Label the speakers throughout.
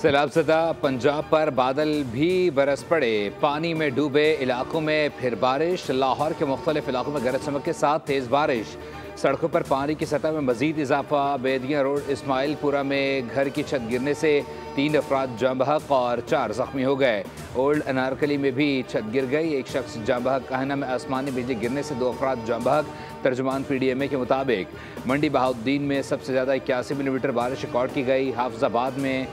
Speaker 1: सैलाबज़दा पंजाब पर बादल भी बरस पड़े। पानी में डूबे इलाकों में फिर बारिश। लाहौर के मुख्तलिफ इलाकों में गरज चमक के साथ तेज़ बारिश। सड़कों पर पानी की सतह में मजीद इजाफा। बेदिया रोड इस्माइलपुरा में घर की छत गिरने से 3 अफराद जाँ बहक और 4 जख्मी हो गए। ओल्ड अनारकली में भी छत गिर गई, एक शख्स जाँ बहक। कहना में आसमानी बिजली गिरने से 2 अफराद जाँ बहक। तर्जुमान PDMA के मुताबिक मंडी बहाउद्दीन में सबसे ज़्यादा 81 मिलीमीटर बारिश रिकॉर्ड की गई। हाफजाबाद में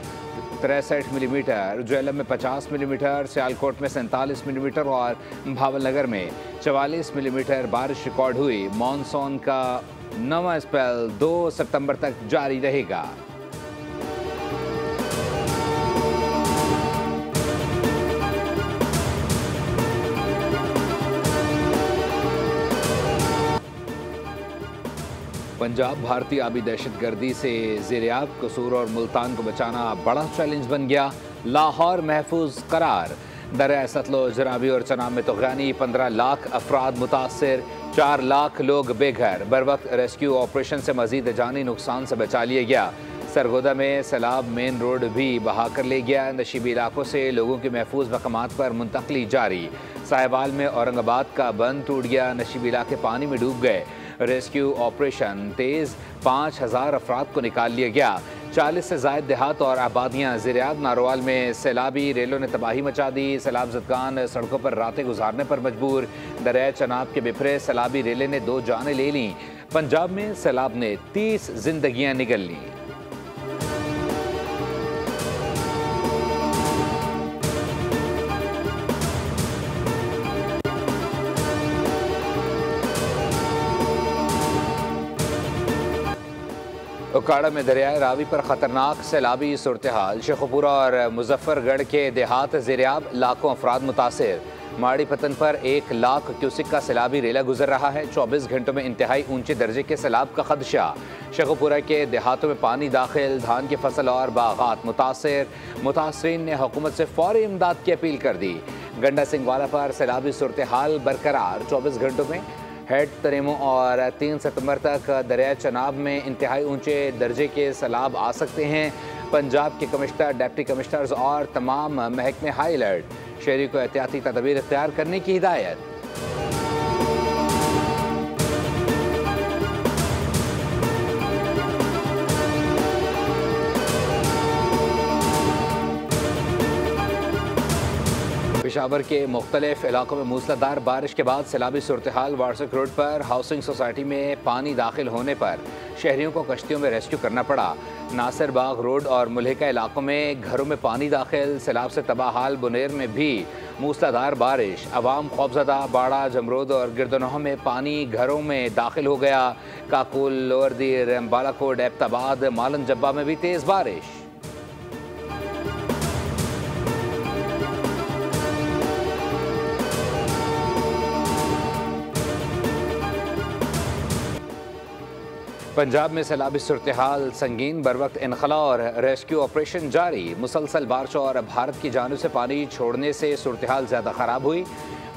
Speaker 1: 63 मिलीमीटर, जेलम में 50 मिलीमीटर, सियालकोट में 47 मिलीमीटर और भावलनगर में 44 मिलीमीटर बारिश रिकॉर्ड हुई। मानसून का नवा स्पेल 2 सितंबर तक जारी रहेगा। पंजाब भारतीय आबी दहशतगर्दी से ज़ेरियाब, कसूर और मुल्तान को बचाना बड़ा चैलेंज बन गया। लाहौर महफूज करार। दरिया सतलुज, रावी और चनाब में तूफ़ानी, 15 लाख अफराद मुतासर, 4 लाख लोग बेघर। बर वक्त रेस्क्यू ऑपरेशन से मजीद जानी नुकसान से बचा लिया गया। सरगोदा में सैलाब मेन रोड भी बहा कर ले गया। नशीबी इलाकों से लोगों की महफूज मकामात पर मुंतकली जारी। साहिबाल में औरंगाबाद का बंद टूट गया, नशीबी इलाके पानी में डूब गए। रेस्क्यू ऑपरेशन तेज़, 5000 अफराद को निकाल लिया गया। 40 से ज़ायद देहात और आबादियाँ ज़ेरियाब। नारोवाल में सैलाबी रेलों ने तबाही मचा दी। सैलाब ज़दगान सड़कों पर रातें गुजारने पर मजबूर। दरिया चनाब के बिफरे सैलाबी रेलें ने 2 जानें ले लीं। पंजाब में सैलाब ने 30 जिंदगियाँ निगल लीं। उकाड़ा में दरियाए रावी पर खतरनाक सैलाबी सूरत हाल। शेखुपुरा और मुजफ्फरगढ़ के देहात ज़ेरियाब, लाखों अफराद मुतासर। माड़ी पतन पर 1 लाख क्यूसिक का सैलाबी रेला गुजर रहा है। 24 घंटों में इंतहाई ऊंचे दर्जे के सैलाब का खदशा। शेखुपुरा के देहातों में पानी दाखिल, धान की फसल और बागात मुतासर। मुतासरीन ने हुकूमत से फौरी इमदाद की अपील कर दी। गंडा सिंहवाला पर सैलाबी सूरत हाल बरकरार। 24 घंटों में हेड तरीमो और 3 सितंबर तक दरिया चनाब में इंतहाई ऊंचे दर्जे के सैलाब आ सकते हैं। पंजाब के कमिश्नर, डिप्टी कमिश्नर्स और तमाम महकमे हाई अलर्ट। शहरी को एहतियाती तदबीर इख्तियार करने की हिदायत। पेशावर के मुख्तलिफ इलाकों में मूसलाधार बारिश के बाद सैलाबी सूरत हाल। वार्सक रोड पर हाउसिंग सोसाइटी में पानी दाखिल होने पर शहरियों को कश्तियों में रेस्क्यू करना पड़ा। नासिर बाग रोड और मुल्हिका इलाकों में घरों में पानी दाखिल। सैलाब से तबाह हाल बुनेर में भी मूसलाधार बारिश। अवाम खौफजदा। बाड़ा, जमरूद और गिरदनोह में पानी घरों में दाखिल हो गया। काकुल, लोअर दीर, बालाकोट, एबटाबाद, मालन जब्बा में भी तेज़ बारिश। पंजाब में सैलाबी सूरत हाल संगीन। बर वक्त इनखला और रेस्क्यू ऑपरेशन जारी। मुसलसल बारिश और भारत की जानिब से पानी छोड़ने से सूरत हाल ज़्यादा ख़राब हुई।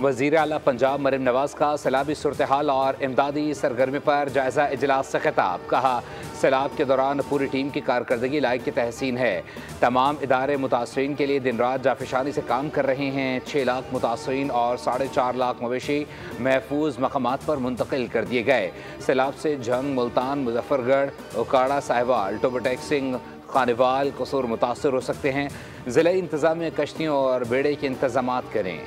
Speaker 1: वज़ीर आला पंजाब मरीम नवाज़ का सैलाबी सूरत हाल और इमदादी सरगर्मी पर जायज़ा इजलास से खिताब। कहा, सैलाब के दौरान पूरी टीम की कारकर्दगी लायक की तहसीन है। तमाम इदारे मुतासरीन के लिए दिन रात जाफिशानी से काम कर रहे हैं। 6 लाख मुतासरीन और 4.5 लाख मवेशी महफूज मकामात पर मुंतकिल कर दिए गए। सैलाब से जंग, मुल्तान, मुजफ्फरगढ़, उकाड़ा, साहिवाल, टोबटेक सिंह, खानेवाल, कसूर मुतासर हो सकते हैं। ज़िला इंतज़ामिया कश्तियों और बेड़े के इंतजाम करें।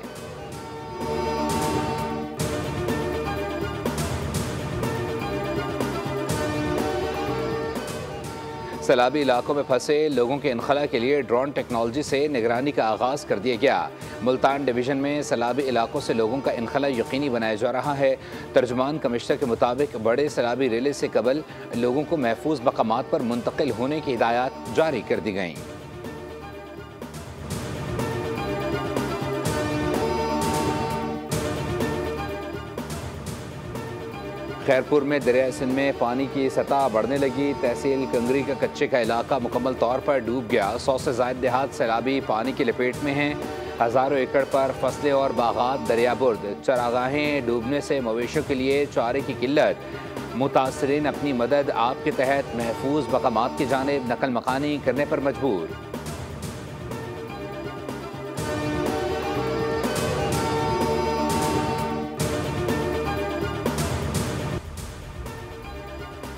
Speaker 1: सैलाबी इलाकों में फंसे लोगों के इनखला के लिए ड्रोन टेक्नोलॉजी से निगरानी का आगाज़ कर दिया गया। मुल्तान डिवीज़न में सैलाबी इलाकों से लोगों का इनखला यकीनी बनाया जा रहा है। तर्जुमान कमिश्नर के मुताबिक बड़े सैलाबी रेले से कबल लोगों को महफूज मकामात पर मुंतकिल होने की हिदायत जारी कर दी गई। खैरपुर में दरिया सिंध में पानी की सतह बढ़ने लगी। तहसील कंगरी का कच्चे का इलाका मुकम्मल तौर पर डूब गया। 100 से ज़ायद देहात सैलाबी पानी की लपेट में हैं। हज़ारों एकड़ पर फसलें और बागात दरियाबुर्द। चरागाहें डूबने से मवेशियों के लिए चारे की किल्लत। मुतासरीन अपनी मदद आपके तहत महफूज मकामात की जानिब नकल मकानी करने पर मजबूर।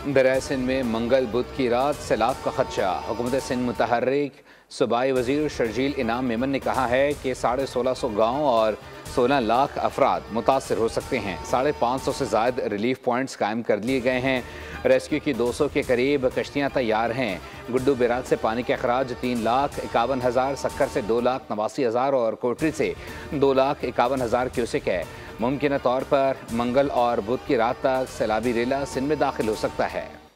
Speaker 1: दरिया सिंध में मंगल बुध की रात सैलाब का खदशा। हुकूमत सिंध मुतहर्रिक सूबाई वजीर शर्जील इनाम मेमन ने कहा है कि 1650 गाँव और 16 लाख अफराद मुतासर हो सकते हैं। 550 से ज़ायद रिलीफ पॉइंट्स कायम कर लिए गए हैं। रेस्क्यू की 200 के करीब कश्तियाँ तैयार हैं। गुड्डू बिराज से पानी का अखराज 3,51,000, सक्कर से 2,89,000 और कोटरी से 2,51,000 क्यूसेक है। मुमकिन तौर पर मंगल और बुध की रात तक सैलाबी रेला सिंध में दाखिल हो सकता है।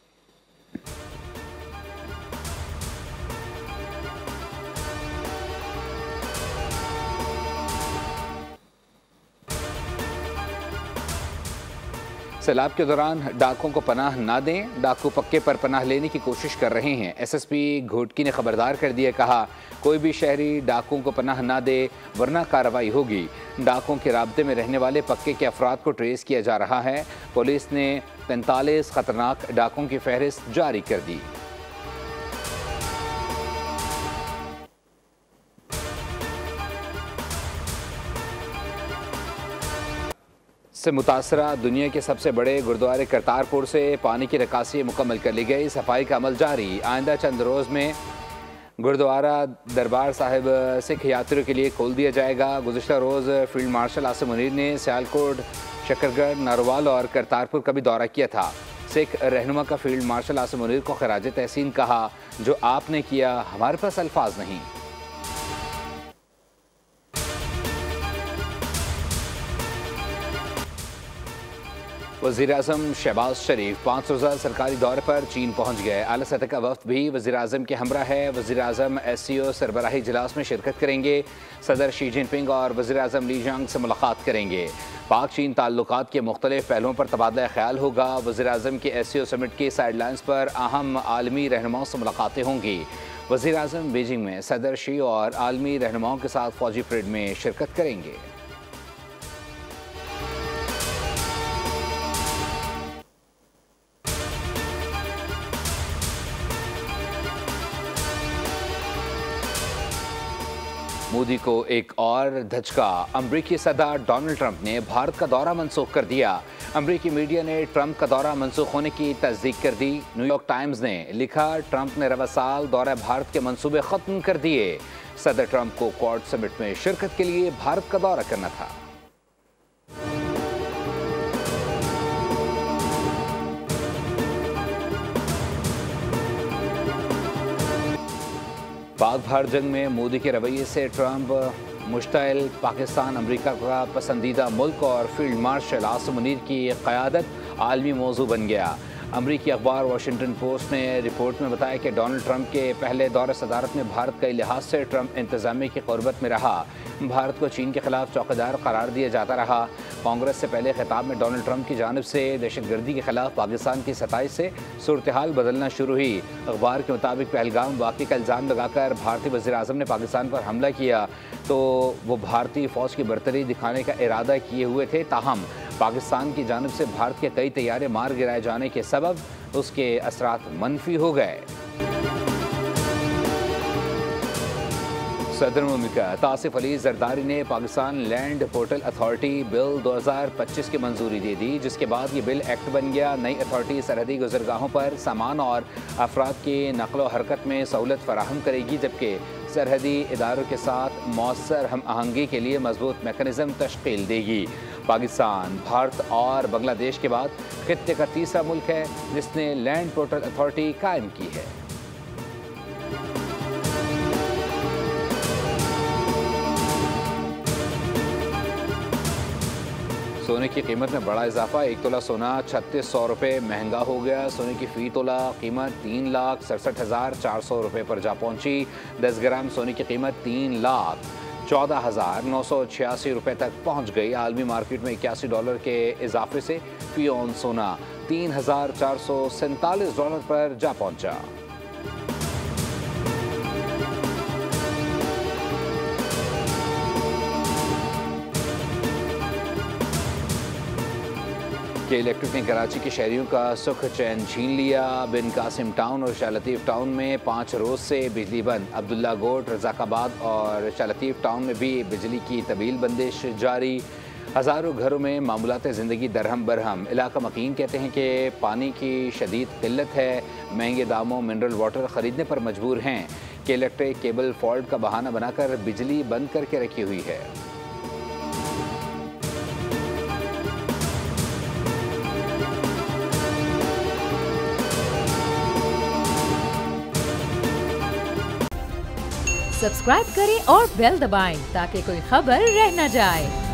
Speaker 1: सैलाब के दौरान डाकुओं को पनाह ना दें। डाकू पक्के पर पनाह लेने की कोशिश कर रहे हैं। एसएसपी घोटकी ने खबरदार कर दिया, कहा कोई भी शहरी डाकुओं को पनाह ना दे वरना कार्रवाई होगी। डाकुओं के राब्ते में रहने वाले पक्के के अफराद को ट्रेस किया जा रहा है। पुलिस ने 43 खतरनाक डाकुओं की फहरिस्त जारी कर दी। से मुतासरा दुनिया के सबसे बड़े गुरुद्वारे करतारपुर से पानी की निकासी मुकम्मल कर ली गई। सफाई का अमल जारी। आइंदा चंद रोज़ में गुरुद्वारा दरबार साहिब सिख यात्रियों के लिए खोल दिया जाएगा। गुज़िश्ता रोज़ फील्ड मार्शल आसिम मुनीर ने सियालकोट, शकरगढ़, नारोवाल और करतारपुर का भी दौरा किया था। सिख रहनुमा का फील्ड मार्शल आसिम मुनीर को खराज तहसीन कहा, जो आपने किया हमारे पास अल्फाज नहीं। वज़ीर-ए-आज़म शहबाज शरीफ 5 रोज़ा सरकारी दौरे पर चीन पहुँच गए। आला सतह का वफ़द भी वज़ीर-ए-आज़म के हमरा है। वज़ीर-ए-आज़म SCO सरबराही इजलास में शिरकत करेंगे। सदर शी जिनपिंग और वज़ीर-ए-आज़म ली जांग से मुलाकात करेंगे। पाक चीन ताल्लुकात के मुख्तलिफ पहलुओं पर तबादला ख्याल होगा। वज़ीर-ए-आज़म के SCO समिट की साइडलाइंस पर अहम आलमी रहनुमाओं से मुलाकातें होंगी। वज़ीर-ए-आज़म बीजिंग में सदर शी और आलमी रहनुमाओं के साथ फ़ौजी परेड में शिरकत करेंगे। मोदी को एक और धचका। अमरीकी सदर डोनाल्ड ट्रंप ने भारत का दौरा मनसूख कर दिया। अमरीकी मीडिया ने ट्रंप का दौरा मनसूख होने की तस्दीक कर दी। न्यूयॉर्क टाइम्स ने लिखा, ट्रंप ने रवा साल दौरा भारत के मंसूबे खत्म कर दिए। सदर ट्रंप को क्वाड समिट में शिरकत के लिए भारत का दौरा करना था। पाक भारत जंग में मोदी के रवैये से ट्रंप मुश्ताइल। पाकिस्तान अमेरिका का पसंदीदा मुल्क और फील्ड मार्शल आसिम मुनीर की क़यादत आलमी मौजू बन गया। अमरीकी अखबार वाशिंगटन पोस्ट ने रिपोर्ट में बताया कि डोनाल्ड ट्रंप के पहले दौरे सदारत में भारत कई लिहाज से ट्रंप इंतजामिया की क़ुर्बत में रहा। भारत को चीन के खिलाफ चौकीदार करार दिया जाता रहा। कांग्रेस से पहले खिताब में डोनाल्ड ट्रंप की जानिब से दहशतगर्दी के खिलाफ पाकिस्तान की सताई से सूरत हाल बदलना शुरू हुई। अखबार के मुताबिक पहलगाम वाक़े का इल्ज़ाम लगाकर भारतीय वज़ीर-ए-आज़म ने पाकिस्तान पर हमला किया तो वो भारतीय फ़ौज की बरतरी दिखाने का इरादा किए हुए थे। ताहम पाकिस्तान की जानिब से भारत के कई तैयारे मार गिराए जाने के सबब उसके असरात मनफी हो गए। सदर मुमलिकत आसिफ अली जरदारी ने Pakistan land portal authority bill 2025 की मंजूरी दे दी, जिसके बाद ये बिल एक्ट बन गया। नई अथॉरिटी सरहदी गुजरगाहों पर सामान और अफराद की नकलो हरकत में सहूलत फराहम करेगी, जबकि सरहदी इदारों के साथ मौसर हम आहंगी के लिए मजबूत मैकेनिज्म तश्कील देगी। पाकिस्तान, भारत और बांग्लादेश के बाद खित्ते का तीसरा मुल्क है जिसने लैंड पोर्टल अथॉरिटी कायम की है। सोने की कीमत में बड़ा इजाफा। 1 तोला सोना 3600 रुपये महंगा हो गया। सोने की फ़ी तोला कीमत 3,67,400 रुपये पर जा पहुंची। 10 ग्राम सोने की कीमत 3,14,986 रुपये तक पहुंच गई। आलमी मार्केट में $81 के इजाफे से फ़ी ऑन सोना $3,447 पर जा पहुंचा। के इलेक्ट्रिक ने कराची के शहरियों का सुख चैन छीन लिया। बिन कासिम टाउन और शाह लतीफ़ टाउन में 5 रोज़ से बिजली बंद। अब्दुल्ला गोट, रज़ाकाबाद और शाह लतीफ़ टाउन में भी बिजली की तवील बंदिश जारी। हज़ारों घरों में मामूलात ज़िंदगी दरहम बरहम। इलाका मकीन कहते हैं कि पानी की शदीद किल्लत है, महंगे दामों मिनरल वाटर ख़रीदने पर मजबूर हैं कि इलेक्ट्रिक केबल फॉल्ट का बहाना बनाकर बिजली बंद करके रखी हुई है।
Speaker 2: सब्सक्राइब करें और बेल दबाएं ताकि कोई खबर रह न जाए।